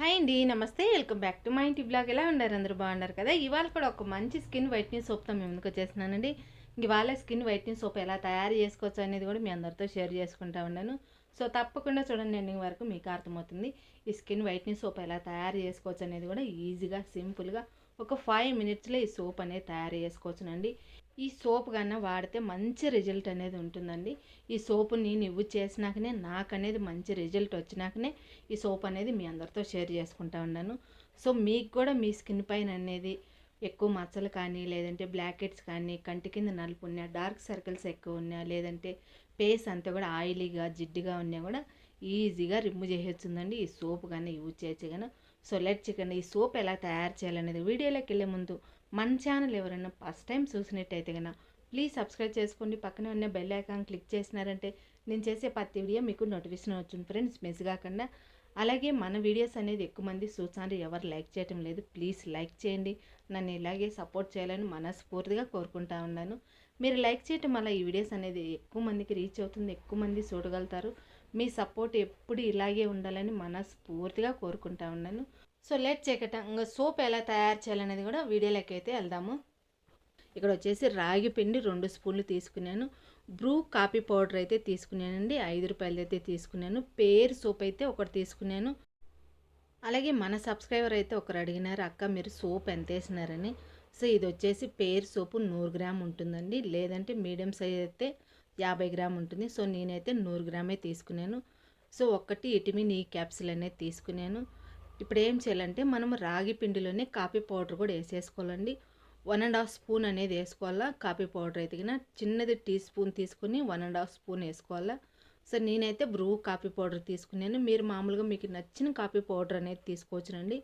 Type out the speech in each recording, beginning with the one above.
Hi అండి, నమస్తే. Welcome back to my ఇంటి బ్లాగ్. ఎలా ఉన్నారు? అందరూ బాగున్నారు కదా? ఇవాళ కూడా ఒక మంచి స్కిన్ వైట్నింగ్ సోప్తో మేము ముందుకు వచ్చేస్తున్నానండి. ఇవాళ స్కిన్ వైట్నింగ్ సోప్ ఎలా తయారు చేసుకోవచ్చు అనేది కూడా మీ అందరితో షేర్ చేసుకుంటా ఉన్నాను. సో తప్పకుండా చూడండి, ఎండింగ్ వరకు మీకు అర్థమవుతుంది. ఈ స్కిన్ వైట్నింగ్ సోప్ ఎలా తయారు చేసుకోవచ్చు అనేది కూడా ఈజీగా, సింపుల్గా ఒక 5 మినిట్స్లో ఈ సోప్ అనేది తయారు చేసుకోవచ్చునండి. ఈ సోప్ కన్నా వాడితే మంచి రిజల్ట్ అనేది ఉంటుందండి. ఈ సోపు నేను యూజ్ చేసినాకనే నాకు అనేది మంచి రిజల్ట్ వచ్చినాకనే ఈ సోప్ అనేది మీ అందరితో షేర్ చేసుకుంటా ఉన్నాను. సో మీకు కూడా మీ స్కిన్ పైన అనేది ఎక్కువ మచ్చలు కానీ, లేదంటే బ్లాక్ హెడ్స్ కానీ, కంటి కింద నలుపు ఉన్నా, డార్క్ సర్కిల్స్ ఎక్కువ ఉన్నా, లేదంటే ఫేస్ అంతా కూడా ఆయిలీగా జిడ్డుగా ఉన్నా కూడా ఈజీగా రిమూవ్ చేయొచ్చుందండి ఈ సోప్ కానీ యూజ్ చేయొచ్చు కానీ. సో లెట్ చికెన్ ఈ సోప్ ఎలా తయారు చేయాలనేది వీడియోలోకి వెళ్ళే ముందు మన ఛానల్ ఎవరైనా ఫస్ట్ టైం చూసినట్టయితే కనుక ప్లీజ్ సబ్స్క్రైబ్ చేసుకోండి. పక్కనే ఉన్న బెల్ ఐకాన్ క్లిక్ చేసినారంటే నేను చేసే ప్రతి వీడియో మీకు నోటిఫికేషన్ వచ్చింది ఫ్రెండ్స్, మిస్ కాకుండా. అలాగే మన వీడియోస్ అనేది ఎక్కువ మంది చూసారు, ఎవరు లైక్ చేయటం లేదు. ప్లీజ్ లైక్ చేయండి, నన్ను ఇలాగే సపోర్ట్ చేయాలని మనస్ఫూర్తిగా కోరుకుంటా ఉన్నాను. మీరు లైక్ చేయటం వల్ల ఈ వీడియోస్ అనేది ఎక్కువ మందికి రీచ్ అవుతుంది, ఎక్కువ మంది చూడగలుగుతారు. మీ సపోర్ట్ ఎప్పుడు ఇలాగే ఉండాలని మనస్ఫూర్తిగా కోరుకుంటా ఉన్నాను. సో లెట్ చేయకట ఇంకా సోప్ ఎలా తయారు చేయాలనేది కూడా వీడియోలోకి అయితే వెళ్దాము. ఇక్కడ వచ్చేసి రాగి పిండి 2 స్పూన్లు తీసుకున్నాను. బ్రూ కాఫీ పౌడర్ అయితే తీసుకున్నానండి, 5 రూపాయలది అయితే తీసుకున్నాను. పేర్ సోప్ అయితే ఒకటి తీసుకున్నాను. అలాగే మన సబ్స్క్రైబర్ అయితే ఒకరు అడిగినారు, అక్క మీరు సోప్ ఎంత వేసినారని. సో ఇది వచ్చేసి పేర్ సోపు 100 గ్రామ్ ఉంటుందండి, లేదంటే మీడియం సైజ్ అయితే 50 గ్రామ్ ఉంటుంది. సో నేనైతే 100 గ్రామే తీసుకున్నాను. సో ఒకటి విటమిన్ ఈ క్యాప్సిల్ అనేది తీసుకున్నాను. ఇప్పుడు ఏం చేయాలంటే మనం రాగి పిండిలోనే కాఫీ పౌడర్ కూడా వేసేసుకోవాలండి. 1.5 స్పూన్ అనేది వేసుకోవాలా. కాఫీ పౌడర్ అయితే కన్నా చిన్నది టీ స్పూన్ తీసుకుని 1.5 స్పూన్ వేసుకోవాలా. సో నేనైతే బ్రూ కాఫీ పౌడర్ తీసుకున్నాను. మీరు మామూలుగా మీకు నచ్చిన కాఫీ పౌడర్ అనేది తీసుకోవచ్చునండి.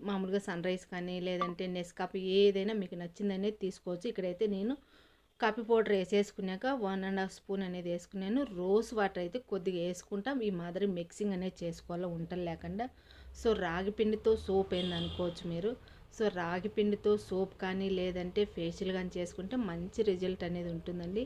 మామూలుగా సన్ రైజ్ కానీ, లేదంటే నెస్కాఫీ ఏదైనా మీకు నచ్చింది అనేది తీసుకోవచ్చు. ఇక్కడైతే నేను కాఫీ పౌడర్ వేసేసుకున్నాక 1.5 స్పూన్ అనేది వేసుకున్నాను. రోజ్ వాటర్ అయితే కొద్దిగా వేసుకుంటాం. ఈ మాదిరి మిక్సింగ్ అనేది చేసుకోవాలా ఉంటలు లేకుండా. సో రాగి పిండితో సోప్ ఏంది అనుకోవచ్చు మీరు. సో రాగి పిండితో సోప్ కానీ, లేదంటే ఫేషియల్ కానీ చేసుకుంటే మంచి రిజల్ట్ అనేది ఉంటుందండి.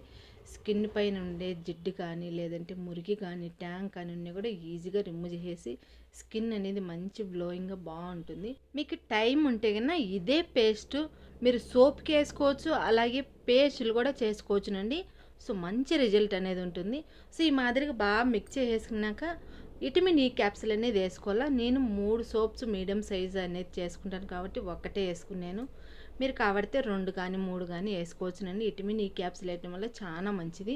స్కిన్ పైన ఉండే జిడ్డు కానీ, లేదంటే మురికి కానీ, ట్యాంక్ కానీ ఉన్నా కూడా ఈజీగా రిమూవ్ చేసి స్కిన్ అనేది మంచి గ్లోయింగ్గా బాగుంటుంది. మీకు టైం ఉంటే కన్నా ఇదే పేస్ట్ మీరు సోప్కి వేసుకోవచ్చు, అలాగే పేస్టులు కూడా చేసుకోవచ్చునండి. సో మంచి రిజల్ట్ అనేది ఉంటుంది. సో ఈ మాదిరిగా బాగా మిక్స్ చేసుకున్నాక విటమిన్ ఈ క్యాప్సిల్ అనేది వేసుకోవాలా. నేను 3 సోప్స్ మీడియం సైజ్ అనేది చేసుకుంటాను కాబట్టి ఒకటే వేసుకున్నాను. మీరు కాబట్టి 2 కానీ 3 కానీ వేసుకోవచ్చునండి. విటమిన్ ఈ క్యాప్సిల్ వేయడం వల్ల చాలా మంచిది.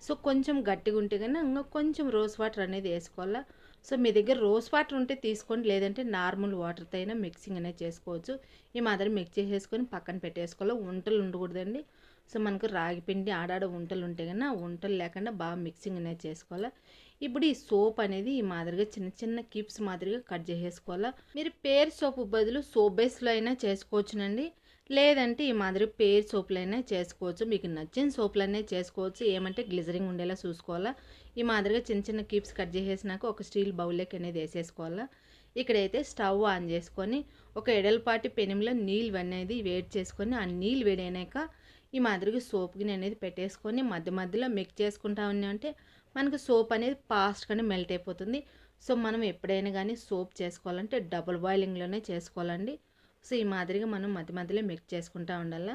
సో కొంచెం గట్టిగా ఉంటే కానీ ఇంకా కొంచెం రోజ్ వాటర్ అనేది వేసుకోవాలా. సో మీ దగ్గర రోజ్ వాటర్ ఉంటే తీసుకోండి, లేదంటే నార్మల్ వాటర్తో అయినా మిక్సింగ్ అనేది చేసుకోవచ్చు. ఈ మాదిరి మిక్స్ చేసేసుకొని పక్కన పెట్టేసుకోవాలి. ఉంటలు ఉండకూడదండి. సో మనకు రాగి పిండి ఆడాడ ఉంటలు ఉంటే కన్నా ఉంటలు లేకుండా బాగా మిక్సింగ్ అనేది చేసుకోవాలి. ఇప్పుడు ఈ సోప్ అనేది ఈ మాదిరిగా చిన్న చిన్న క్యూబ్స్ మాదిరిగా కట్ చేసేసుకోవాలా. మీరు పేర్ సోప్ బదులు సోప్ బేస్లో అయినా చేసుకోవచ్చునండి, లేదంటే ఈ మాదిరి పేర్ సోపులైనా చేసుకోవచ్చు. మీకు నచ్చిన సోపులనే చేసుకోవచ్చు. ఏమంటే గ్లిజరింగ్ ఉండేలా చూసుకోవాలా. ఈ మాదిరిగా చిన్న చిన్న క్యూబ్స్ కట్ చేసేసినాక ఒక స్టీల్ బౌల్లోకి అనేది వేసేసుకోవాలా. ఇక్కడైతే స్టవ్ ఆన్ చేసుకొని ఒక ఎడల్పాటి పెనంలో నీళ్ళు అనేది వేడి చేసుకొని, ఆ నీళ్ళు వేడైనాక ఈ మాదిరిగా సోప్ గిన్నె అనేది పెట్టేసుకొని మధ్య మధ్యలో మిక్స్ చేసుకుంటా ఉన్నామంటే మనకు సోప్ అనేది ఫాస్ట్గానే మెల్ట్ అయిపోతుంది. సో మనం ఎప్పుడైనా కానీ సోప్ చేసుకోవాలంటే డబుల్ బాయిలింగ్లోనే చేసుకోవాలండి. సో ఈ మాదిరిగా మనం మధ్య మధ్యలో మిక్స్ చేసుకుంటూ ఉండాలా.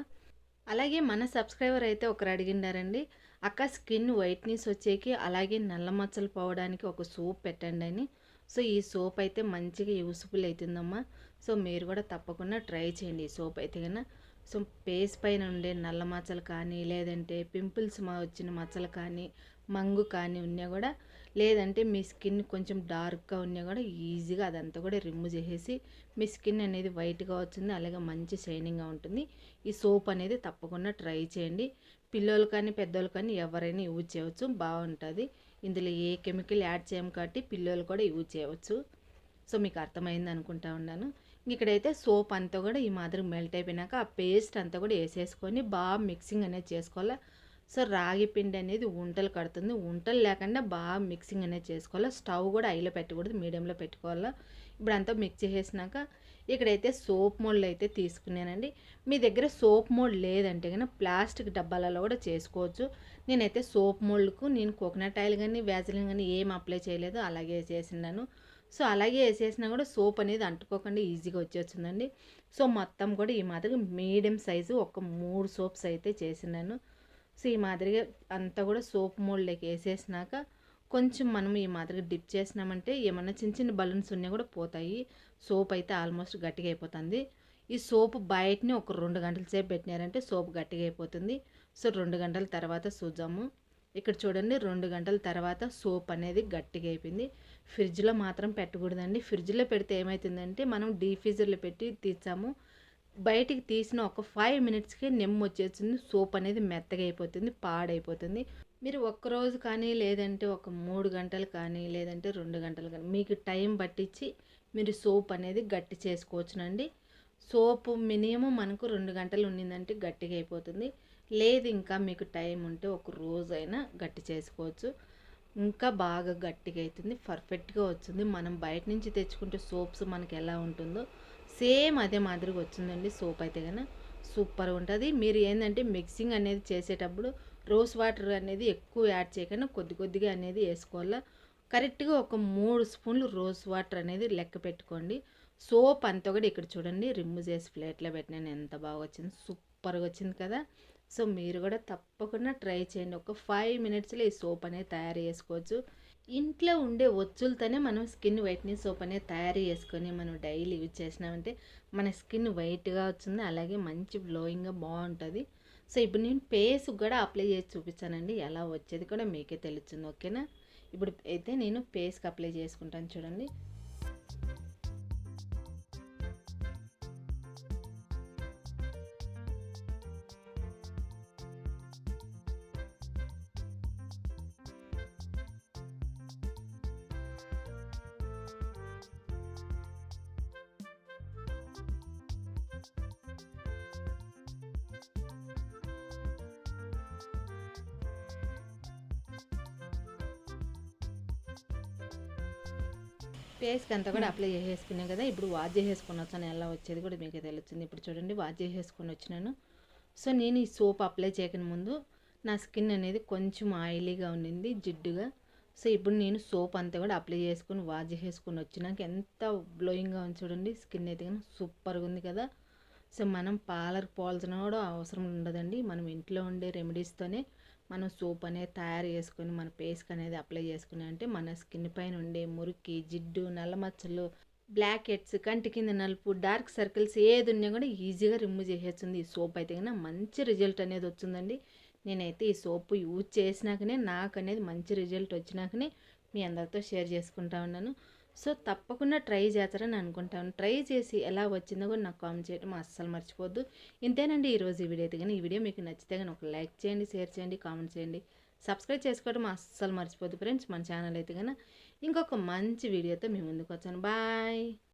అలాగే మన సబ్స్క్రైబర్ అయితే ఒకరు అడిగినారండి, అక్క స్కిన్ వైట్నెస్ వచ్చేకి అలాగే నల్ల మచ్చలు పోవడానికి ఒక సోప్ పెట్టండి అని. సో ఈ సోప్ అయితే మంచిగా యూస్ఫుల్ అవుతుందమ్మా. సో మీరు కూడా తప్పకుండా ట్రై చేయండి ఈ సోప్ అయితే కన్నా. సో ఫేస్ పైన ఉండే నల్ల మచ్చలు కానీ, లేదంటే పింపుల్స్ వచ్చిన మచ్చలు కానీ, మంగు కానీ ఉన్నా కూడా, లేదంటే మీ స్కిన్ కొంచెం డార్క్గా ఉన్నా కూడా ఈజీగా అదంతా కూడా రిమూవ్ చేసేసి మీ స్కిన్ అనేది వైట్గా వచ్చింది, అలాగే మంచి షైనింగ్గా ఉంటుంది. ఈ సోప్ అనేది తప్పకుండా ట్రై చేయండి. పిల్లలు కానీ పెద్దోళ్ళు కానీ ఎవరైనా యూజ్ చేయవచ్చు, బాగుంటుంది. ఇందులో ఏ కెమికల్ యాడ్ చేయము కాబట్టి పిల్లలు కూడా యూజ్ చేయవచ్చు. సో మీకు అర్థమైంది అనుకుంటా ఉన్నాను. ఇక్కడైతే సోప్ అంతా కూడా ఈ మాదిరి మెల్ట్ అయిపోయినాక ఆ పేస్ట్ అంతా కూడా వేసేసుకొని బాగా మిక్సింగ్ అనేది చేసుకోవాలి. సో రాగి పిండి అనేది ఉంటలు కడుతుంది, ఉంటలు లేకుండా బాగా మిక్సింగ్ అనేది చేసుకోవాలి. స్టవ్ కూడా హైలో పెట్టకూడదు, మీడియంలో పెట్టుకోవాలా. ఇప్పుడు అంతా మిక్స్ చేసేసినాక ఇక్కడైతే సోప్ మోల్డ్ అయితే తీసుకున్నానండి. మీ దగ్గర సోప్ మోల్డ్ లేదంటే కనుక ప్లాస్టిక్ డబ్బాలలో కూడా చేసుకోవచ్చు. నేనైతే సోప్ మోల్డ్కు నేను కోకోనట్ ఆయిల్ కానీ వ్యాజిలిన్ కానీ ఏం అప్లై చేయలేదు, అలాగే చేసినాను. సో అలాగే వేసేసినా కూడా సోప్ అనేది అంటుకోకుండా ఈజీగా వచ్చేస్తుందండి. సో మొత్తం కూడా ఈ మాదిరిగా మీడియం సైజు ఒక 3 సోప్స్ అయితే చేసినాను. సో ఈ మాదిరిగా అంతా కూడా సోప్ మోల్డ్లోకి వేసేసినాక కొంచెం మనం ఈ మాదిరిగా డిప్ చేసినామంటే ఏమన్నా చిన్న చిన్న బలూన్స్ ఉన్నా కూడా పోతాయి. సోప్ అయితే ఆల్మోస్ట్ గట్టిగా అయిపోతుంది. ఈ సోప్ బయటని ఒక 2 గంటల సేపు పెట్టినారంటే సోప్ గట్టిగా అయిపోతుంది. సో 2 గంటల తర్వాత చూద్దాము. ఇక్కడ చూడండి 2 గంటల తర్వాత సోప్ అనేది గట్టిగా అయిపోయింది. ఫ్రిడ్జ్లో మాత్రం పెట్టకూడదండి. ఫ్రిడ్జ్లో పెడితే ఏమవుతుందంటే మనం డీప్ ఫ్రీజర్లో పెట్టి తీసాము, బయటికి తీసిన ఒక 5 మినిట్స్కి నెమ్ము వచ్చేస్తుంది. సోప్ అనేది మెత్తగా అయిపోతుంది, పాడైపోతుంది. మీరు ఒక్కరోజు కానీ లేదంటే ఒక 3 గంటలు కానీ లేదంటే 2 గంటలు కానీ మీకు టైం పట్టించి మీరు సోప్ అనేది గట్టి చేసుకోవచ్చునండి. సోపు మినిమం మనకు 2 గంటలు ఉండిందంటే గట్టిగా అయిపోతుంది. లేదు ఇంకా మీకు టైం ఉంటే ఒక రోజైనా గట్టి చేసుకోవచ్చు. ఇంకా బాగా గట్టిగా అవుతుంది, పర్ఫెక్ట్గా వచ్చింది. మనం బయట నుంచి తెచ్చుకుంటే సోప్స్ మనకి ఎలా ఉంటుందో సేమ్ అదే మాదిరిగా వచ్చిందండి. సోప్ అయితే కనుక సూపర్గా ఉంటుంది. మీరు ఏంటంటే మిక్సింగ్ అనేది చేసేటప్పుడు రోజ్ వాటర్ అనేది ఎక్కువ యాడ్ చేయకుండా కొద్ది కొద్దిగా అనేది వేసుకోవాలా. కరెక్ట్గా ఒక 3 స్పూన్లు రోజ్ వాటర్ అనేది లెక్క పెట్టుకోండి. సోప్ అంతా కూడా ఇక్కడ చూడండి రిమూవ్ చేసి ప్లేట్లో పెట్టినాను, ఎంత బాగా వచ్చింది, సూపర్గా వచ్చింది కదా. సో మీరు కూడా తప్పకుండా ట్రై చేయండి. ఒక 5 మినిట్స్లో ఈ సోప్ అనేది తయారు చేసుకోవచ్చు. ఇంట్లో ఉండే ఒత్తులతోనే మనం స్కిన్ వైట్నింగ్ సోప్ అనేది తయారు చేసుకొని మనం డైలీ యూజ్ చేసినామంటే మన స్కిన్ వైట్గా వచ్చింది, అలాగే మంచి గ్లోయింగ్గా బాగుంటుంది. సో ఇప్పుడు నేను ఫేస్కి కూడా అప్లై చేసి చూపించానండి, ఎలా వచ్చేది కూడా మీకే తెలుస్తుంది. ఓకేనా, ఇప్పుడు అయితే నేను ఫేస్కి అప్లై చేసుకుంటాను చూడండి. ఫేస్కి అంతా కూడా అప్లై చేసేసుకున్నాం కదా. ఇప్పుడు వాష్ చేసేసుకొని వచ్చాను, ఎలా వచ్చేది కూడా మీకు తెలుస్తుంది. ఇప్పుడు చూడండి వాష్ చేసేసుకొని వచ్చినాను. సో నేను ఈ సోప్ అప్లై చేయక ముందు నా స్కిన్ అనేది కొంచెం ఆయిలీగా ఉండింది, జిడ్డుగా. సో ఇప్పుడు నేను సోప్ అంతా కూడా అప్లై చేసుకుని వాష్ చేసేసుకొని వచ్చినాక ఎంత గ్లోయింగ్గా ఉంది చూడండి. స్కిన్ అయితే కానీ సూపర్గా ఉంది కదా. సో మనం పార్లర్కి పోవాల్సిన కూడా అవసరం ఉండదండి. మనం ఇంట్లో ఉండే రెమెడీస్తోనే మనం సోప్ అనేది తయారు చేసుకొని మన ఫేస్కి అనేది అప్లై చేసుకుని అంటే మన స్కిన్ పైన ఉండే మురికి, జిడ్డు, నల్ల మచ్చలు, బ్లాక్ హెడ్స్, కంటి కింద నలుపు, డార్క్ సర్కిల్స్ ఏది ఉన్నా కూడా ఈజీగా రిమూవ్ చేసేస్తుంది. ఈ సోప్ అయితే కన్నా మంచి రిజల్ట్ అనేది వచ్చిందండి. నేనైతే ఈ సోప్ యూజ్ చేసినాకనే నాకు అనేది మంచి రిజల్ట్ వచ్చినాకనే మీ అందరితో షేర్ చేసుకుంటా ఉన్నాను. సో తప్పకుండా ట్రై చేస్తారని అనుకుంటాను. ట్రై చేసి ఎలా వచ్చిందో కూడా నాకు కామెంట్ చేయడం అస్సలు మర్చిపోద్దు. ఇంతేనండి ఈరోజు ఈ వీడియో అయితే. కానీ ఈ వీడియో మీకు నచ్చితే కానీ ఒక లైక్ చేయండి, షేర్ చేయండి, కామెంట్ చేయండి, సబ్స్క్రైబ్ చేసుకోవడం అస్సలు మర్చిపోద్దు ఫ్రెండ్స్. మన ఛానల్ అయితే కానీ ఇంకొక మంచి వీడియోతో మీ ముందుకు వచ్చాను. బాయ్.